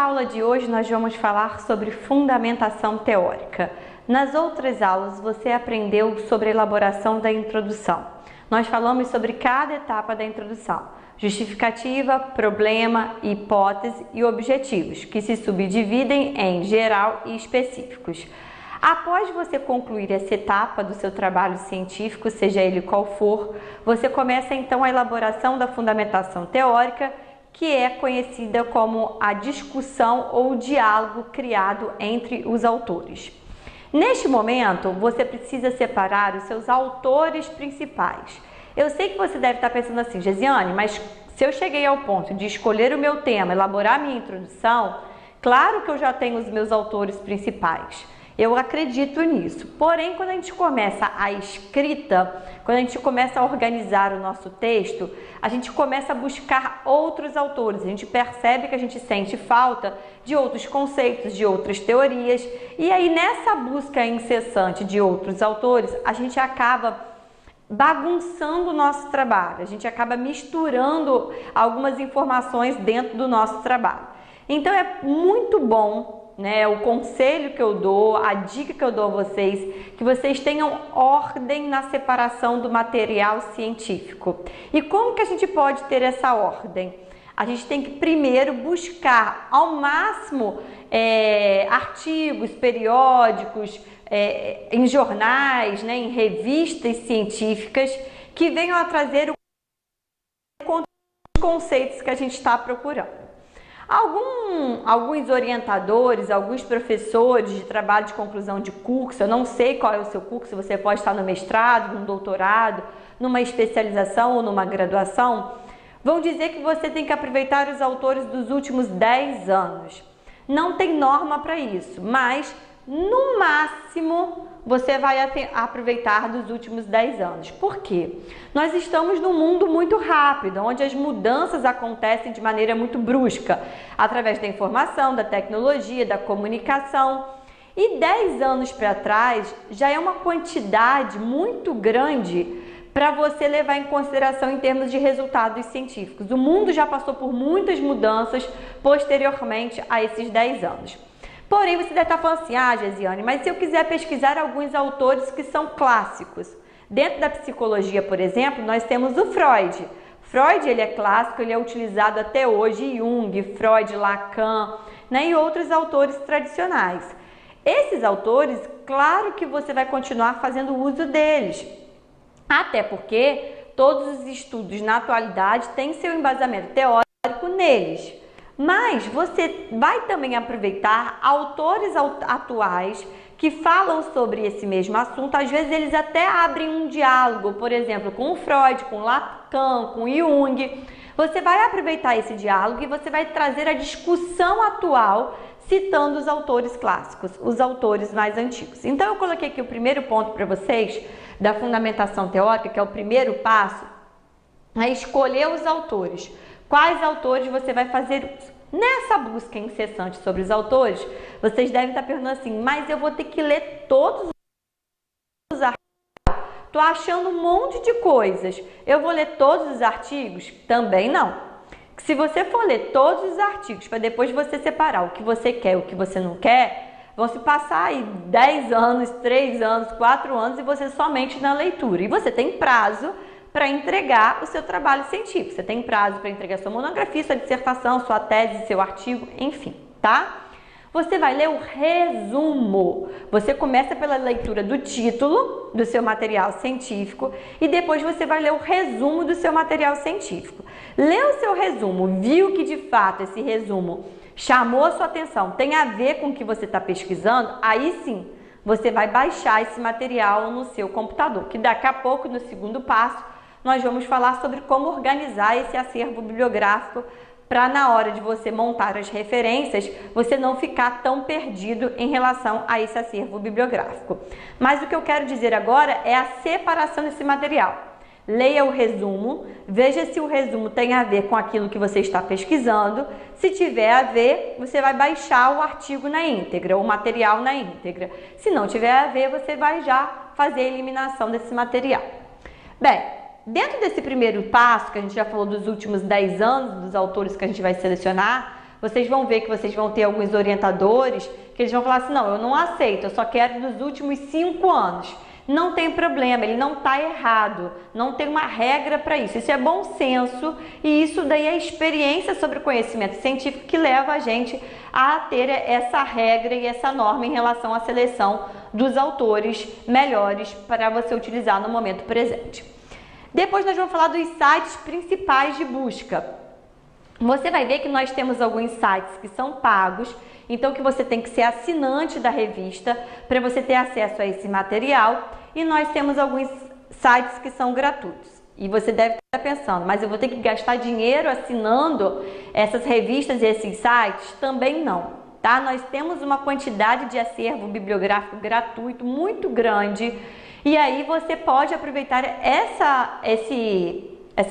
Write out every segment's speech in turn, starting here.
aula de hoje nós vamos falar sobre fundamentação teórica. Nas outras aulas você aprendeu sobre a elaboração da introdução. Nós falamos sobre cada etapa da introdução: justificativa, problema, hipótese e objetivos, que se subdividem em geral e específicos. Após você concluir essa etapa do seu trabalho científico, seja ele qual for, você começa então a elaboração da fundamentação teórica, que é conhecida como a discussão ou diálogo criado entre os autores. Neste momento, você precisa separar os seus autores principais. Eu sei que você deve estar pensando assim: Gesiane, mas se eu cheguei ao ponto de escolher o meu tema, elaborar a minha introdução, claro que eu já tenho os meus autores principais. Eu acredito nisso. Porém, quando a gente começa a escrita, quando a gente começa a organizar o nosso texto, a gente começa a buscar outros autores. A gente percebe que a gente sente falta de outros conceitos, de outras teorias. E aí, nessa busca incessante de outros autores, a gente acaba bagunçando o nosso trabalho. A gente acaba misturando algumas informações dentro do nosso trabalho. Então, é muito bom, o conselho que eu dou, a dica que eu dou a vocês, que vocês tenham ordem na separação do material científico. E como que a gente pode ter essa ordem? A gente tem que primeiro buscar ao máximo artigos, periódicos, em jornais, em revistas científicas que venham a trazer os conceitos que a gente está procurando. Alguns orientadores, alguns professores de trabalho de conclusão de curso, eu não sei qual é o seu curso, você pode estar no mestrado, no doutorado, numa especialização ou numa graduação, vão dizer que você tem que aproveitar os autores dos últimos 10 anos. Não tem norma para isso, mas no máximo você vai aproveitar dos últimos 10 anos. Por quê? Nós estamos num mundo muito rápido, onde as mudanças acontecem de maneira muito brusca, através da informação, da tecnologia, da comunicação. E 10 anos para trás já é uma quantidade muito grande para você levar em consideração em termos de resultados científicos. O mundo já passou por muitas mudanças posteriormente a esses 10 anos. Porém, você deve estar falando assim: Gesiane, mas se eu quiser pesquisar alguns autores que são clássicos. Dentro da psicologia, por exemplo, nós temos o Freud. Freud, ele é clássico, ele é utilizado até hoje, Jung, Freud, Lacan, e outros autores tradicionais. Esses autores, claro que você vai continuar fazendo uso deles. Até porque todos os estudos na atualidade têm seu embasamento teórico neles. Mas você vai também aproveitar autores atuais que falam sobre esse mesmo assunto. Às vezes eles até abrem um diálogo, por exemplo, com o Freud, com Lacan, com Jung. Você vai aproveitar esse diálogo e você vai trazer a discussão atual, citando os autores clássicos, os autores mais antigos. Então eu coloquei aqui o primeiro ponto para vocês da fundamentação teórica, que é o primeiro passo, é escolher os autores. Quais autores você vai fazer uso? Nessa busca incessante sobre os autores, vocês devem estar perguntando assim: mas eu vou ter que ler todos os artigos? Estou achando um monte de coisas. Eu vou ler todos os artigos? Também não. Se você for ler todos os artigos para depois você separar o que você quer e o que você não quer, vão se passar aí 10 anos, 3 anos, 4 anos e você somente na leitura. E você tem prazo para entregar o seu trabalho científico. Você tem prazo para entregar sua monografia, sua dissertação, sua tese, seu artigo, enfim, tá? Você vai ler o resumo. Você começa pela leitura do título do seu material científico e depois você vai ler o resumo do seu material científico. Leu o seu resumo, viu que de fato esse resumo chamou a sua atenção, tem a ver com o que você está pesquisando, aí sim, você vai baixar esse material no seu computador, que daqui a pouco, no segundo passo, nós vamos falar sobre como organizar esse acervo bibliográfico para, na hora de você montar as referências, você não ficar tão perdido em relação a esse acervo bibliográfico. Mas o que eu quero dizer agora é a separação desse material. Leia o resumo, veja se o resumo tem a ver com aquilo que você está pesquisando. Se tiver a ver, você vai baixar o artigo na íntegra, o material na íntegra. Se não tiver a ver, você vai já fazer a eliminação desse material. Bem, dentro desse primeiro passo, que a gente já falou dos últimos 10 anos, dos autores que a gente vai selecionar, vocês vão ver que vocês vão ter alguns orientadores que eles vão falar assim, não, eu não aceito, eu só quero dos últimos 5 anos. Não tem problema, ele não está errado, não tem uma regra para isso. Isso é bom senso e isso daí é experiência sobre o conhecimento científico que leva a gente a ter essa regra e essa norma em relação à seleção dos autores melhores para você utilizar no momento presente. Depois nós vamos falar dos sites principais de busca. Você vai ver que nós temos alguns sites que são pagos, então que você tem que ser assinante da revista para você ter acesso a esse material, e nós temos alguns sites que são gratuitos. E você deve estar pensando, mas eu vou ter que gastar dinheiro assinando essas revistas e esses sites? Também não, tá? Nós temos uma quantidade de acervo bibliográfico gratuito muito grande, e aí você pode aproveitar essa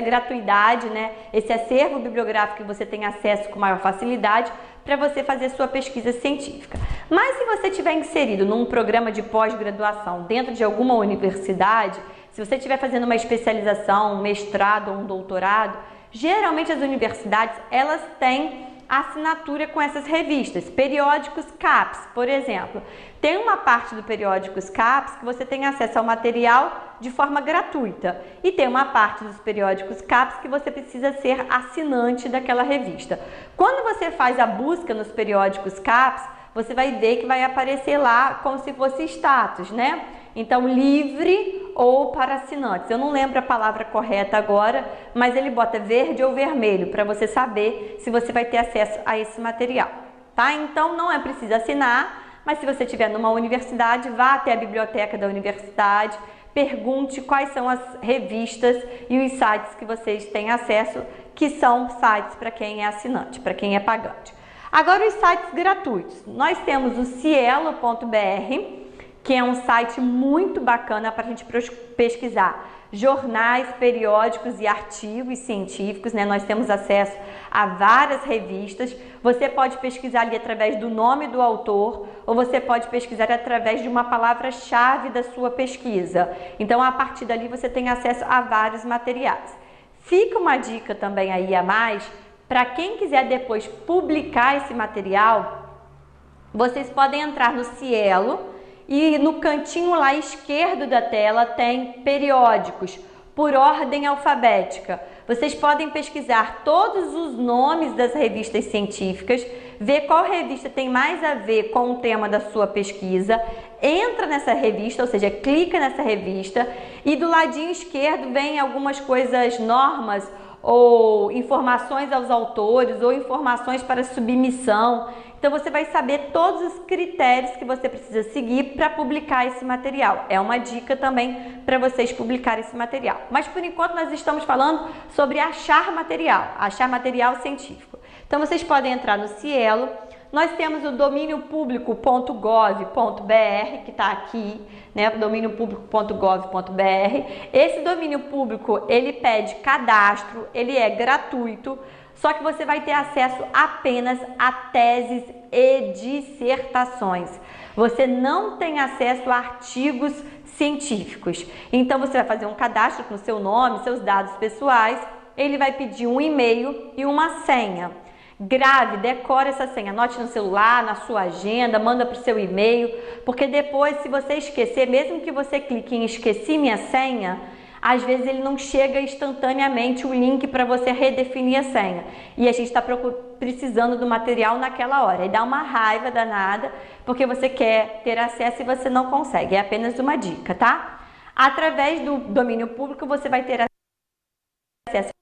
gratuidade, né? Esse acervo bibliográfico que você tem acesso com maior facilidade para você fazer sua pesquisa científica. Mas se você estiver inserido num programa de pós-graduação dentro de alguma universidade, se você estiver fazendo uma especialização, um mestrado ou um doutorado, geralmente as universidades elas têm assinatura com essas revistas, periódicos CAPES, por exemplo. Tem uma parte do periódicos CAPES que você tem acesso ao material de forma gratuita e tem uma parte dos periódicos CAPES que você precisa ser assinante daquela revista. Quando você faz a busca nos periódicos CAPES, você vai ver que vai aparecer lá como se fosse status, né? Então, livre ou para assinantes. Eu não lembro a palavra correta agora, mas ele bota verde ou vermelho para você saber se você vai ter acesso a esse material, tá? Então, não é preciso assinar, mas se você estiver numa universidade, vá até a biblioteca da universidade, pergunte quais são as revistas e os sites que vocês têm acesso, que são sites para quem é assinante, para quem é pagante. Agora, os sites gratuitos. Nós temos o cielo.br, que é um site muito bacana para a gente pesquisar jornais, periódicos e artigos científicos, né? Nós temos acesso a várias revistas. Você pode pesquisar ali através do nome do autor ou você pode pesquisar através de uma palavra-chave da sua pesquisa. Então, a partir dali, você tem acesso a vários materiais. Fica uma dica também aí a mais, para quem quiser depois publicar esse material, vocês podem entrar no Cielo, e no cantinho lá esquerdo da tela tem periódicos por ordem alfabética. Vocês podem pesquisar todos os nomes das revistas científicas, ver qual revista tem mais a ver com o tema da sua pesquisa, entra nessa revista, ou seja, clica nessa revista e do ladinho esquerdo vem algumas coisas, normas ou informações aos autores ou informações para submissão. Então você vai saber todos os critérios que você precisa seguir para publicar esse material. É uma dica também para vocês publicarem esse material. Mas por enquanto nós estamos falando sobre achar material científico. Então vocês podem entrar no Cielo. Nós temos o domíniopublico.gov.br, que está aqui, né? domíniopublico.gov.br. Esse domínio público, ele pede cadastro, ele é gratuito, só que você vai ter acesso apenas a teses e dissertações. Você não tem acesso a artigos científicos. Então você vai fazer um cadastro com seu nome, seus dados pessoais, ele vai pedir um e-mail e uma senha. Grave, decore essa senha, anote no celular, na sua agenda, manda para o seu e-mail, porque depois, se você esquecer, mesmo que você clique em esqueci minha senha, às vezes ele não chega instantaneamente o link para você redefinir a senha. E a gente está precisando do material naquela hora. E dá uma raiva danada, porque você quer ter acesso e você não consegue. É apenas uma dica, tá? Através do domínio público, você vai ter acesso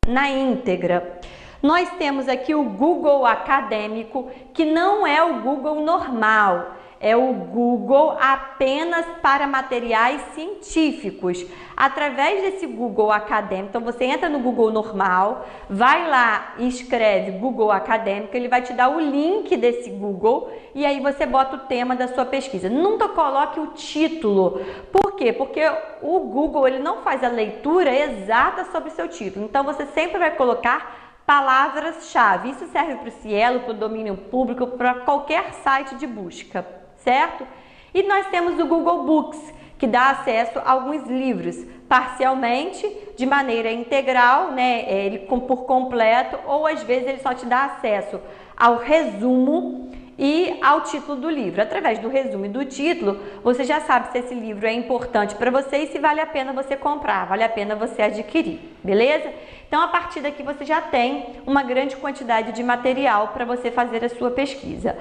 na íntegra. Nós temos aqui o Google Acadêmico, que não é o Google normal, é o Google apenas para materiais científicos. Através desse Google Acadêmico, então você entra no Google normal, vai lá e escreve Google Acadêmico, ele vai te dar o link desse Google e aí você bota o tema da sua pesquisa. Nunca coloque o título. Por quê? Porque o Google ele não faz a leitura exata sobre o seu título. Então você sempre vai colocar palavras-chave. Isso serve para o Cielo, para o domínio público, para qualquer site de busca, certo? E nós temos o Google Books, que dá acesso a alguns livros, parcialmente, de maneira integral, né? Ele por completo, ou às vezes ele só te dá acesso ao resumo e ao título do livro. Através do resumo e do título, você já sabe se esse livro é importante para você e se vale a pena você comprar, vale a pena você adquirir, beleza? Então, a partir daqui você já tem uma grande quantidade de material para você fazer a sua pesquisa.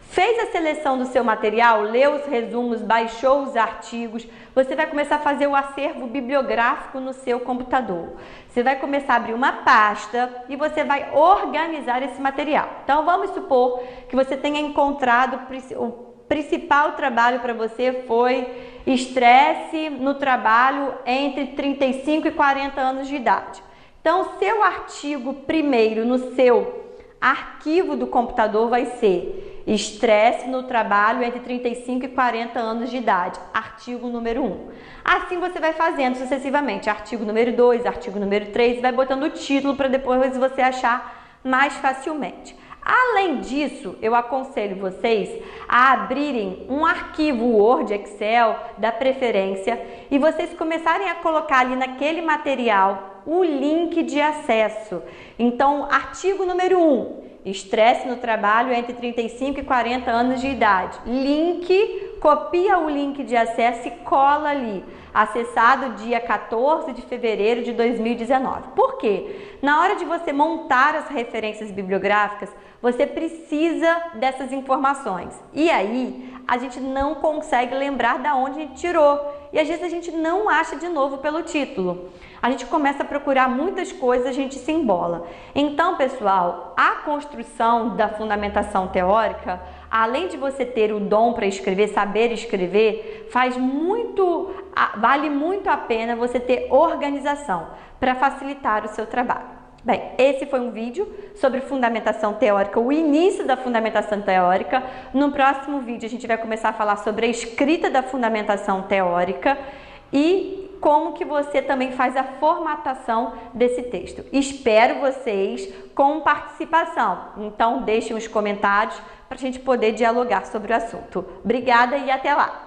Fez a seleção do seu material, leu os resumos, baixou os artigos, você vai começar a fazer o acervo bibliográfico no seu computador. Você vai começar a abrir uma pasta e você vai organizar esse material. Então, vamos supor que você tenha encontrado o principal trabalho para você foi estresse no trabalho entre 35 e 40 anos de idade. Então, seu artigo primeiro no seu arquivo do computador vai ser estresse no trabalho entre 35 e 40 anos de idade, artigo número 1. Assim você vai fazendo sucessivamente, artigo número 2, artigo número 3, vai botando o título para depois você achar mais facilmente. Além disso, eu aconselho vocês a abrirem um arquivo Word, Excel, da preferência, e vocês começarem a colocar ali naquele material o link de acesso. Então, artigo número 1, estresse no trabalho entre 35 e 40 anos de idade. Link, copia o link de acesso e cola ali. Acessado dia 14 de fevereiro de 2019. Por quê? Na hora de você montar as referências bibliográficas, você precisa dessas informações. E aí, a gente não consegue lembrar de onde a gente tirou. E às vezes a gente não acha de novo pelo título. A gente começa a procurar muitas coisas, a gente se embola. Então, pessoal, a construção da fundamentação teórica, além de você ter o dom para escrever, saber escrever, vale muito a pena você ter organização para facilitar o seu trabalho. Bem, esse foi um vídeo sobre fundamentação teórica, o início da fundamentação teórica. No próximo vídeo a gente vai começar a falar sobre a escrita da fundamentação teórica e como que você também faz a formatação desse texto. Espero vocês com participação. Então deixem os comentários para a gente poder dialogar sobre o assunto. Obrigada e até lá!